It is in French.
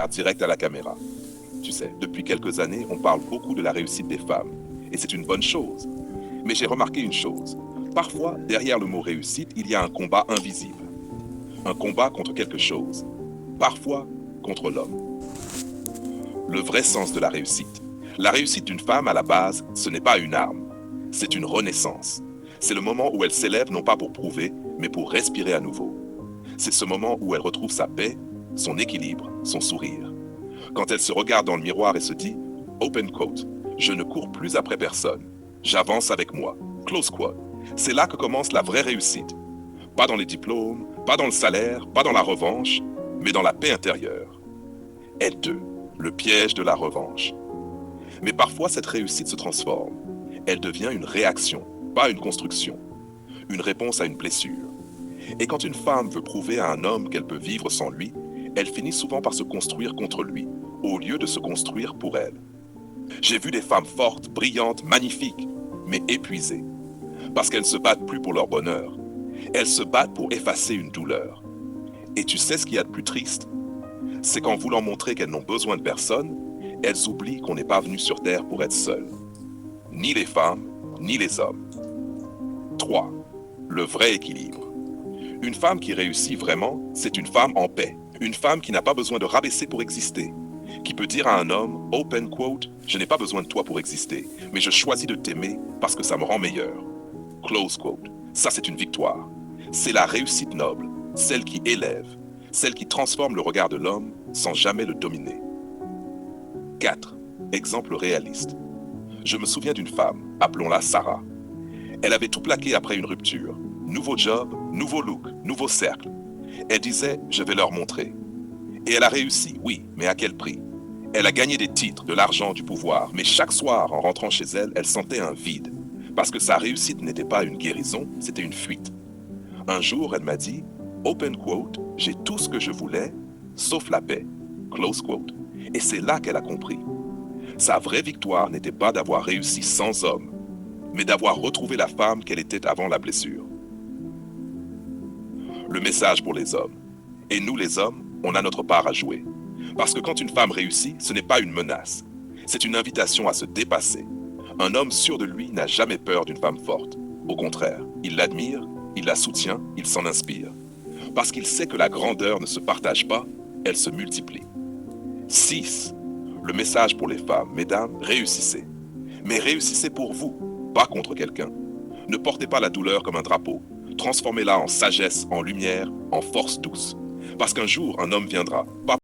regard direct à la caméra. Tu sais, depuis quelques années, on parle beaucoup de la réussite des femmes. Et c'est une bonne chose. Mais j'ai remarqué une chose. Parfois, derrière le mot réussite, il y a un combat invisible. Un combat contre quelque chose. Parfois, contre l'homme. Le vrai sens de la réussite. La réussite d'une femme, à la base, ce n'est pas une arme. C'est une renaissance. C'est le moment où elle s'élève non pas pour prouver, mais pour respirer à nouveau. C'est ce moment où elle retrouve sa paix, son équilibre, son sourire. Quand elle se regarde dans le miroir et se dit « Open quote, je ne cours plus après personne. J'avance avec moi. Close quote. » C'est là que commence la vraie réussite. Pas dans les diplômes, pas dans le salaire, pas dans la revanche, mais dans la paix intérieure. N2, le piège de la revanche. Mais parfois, cette réussite se transforme. Elle devient une réaction, pas une construction. Une réponse à une blessure. Et quand une femme veut prouver à un homme qu'elle peut vivre sans lui, elle finit souvent par se construire contre lui, au lieu de se construire pour elle. J'ai vu des femmes fortes, brillantes, magnifiques, mais épuisées. Parce qu'elles ne se battent plus pour leur bonheur. Elles se battent pour effacer une douleur. Et tu sais ce qu'il y a de plus triste? C'est qu'en voulant montrer qu'elles n'ont besoin de personne, elles oublient qu'on n'est pas venu sur Terre pour être seules. Ni les femmes, ni les hommes. 3. Le vrai équilibre. Une femme qui réussit vraiment, c'est une femme en paix. Une femme qui n'a pas besoin de rabaisser pour exister. Qui peut dire à un homme, open quote, je n'ai pas besoin de toi pour exister, mais je choisis de t'aimer parce que ça me rend meilleur. Close quote. Ça, c'est une victoire. C'est la réussite noble, celle qui élève, celle qui transforme le regard de l'homme sans jamais le dominer. 4. Exemple réaliste. Je me souviens d'une femme, appelons-la Sarah. Elle avait tout plaqué après une rupture. Nouveau job, nouveau look, nouveau cercle. Elle disait, je vais leur montrer. Et elle a réussi, oui, mais à quel prix? Elle a gagné des titres, de l'argent, du pouvoir, mais chaque soir, en rentrant chez elle, elle sentait un vide. Parce que sa réussite n'était pas une guérison, c'était une fuite. Un jour, elle m'a dit, open quote, j'ai tout ce que je voulais, sauf la paix. Close quote. Et c'est là qu'elle a compris. Sa vraie victoire n'était pas d'avoir réussi sans homme, mais d'avoir retrouvé la femme qu'elle était avant la blessure. Le message pour les hommes. Et nous les hommes, on a notre part à jouer. Parce que quand une femme réussit, ce n'est pas une menace. C'est une invitation à se dépasser. Un homme sûr de lui n'a jamais peur d'une femme forte. Au contraire, il l'admire, il la soutient, il s'en inspire. Parce qu'il sait que la grandeur ne se partage pas, elle se multiplie. 6. Le message pour les femmes. Mesdames, réussissez. Mais réussissez pour vous, pas contre quelqu'un. Ne portez pas la douleur comme un drapeau. Transformez-la en sagesse, en lumière, en force douce. Parce qu'un jour, un homme viendra, pas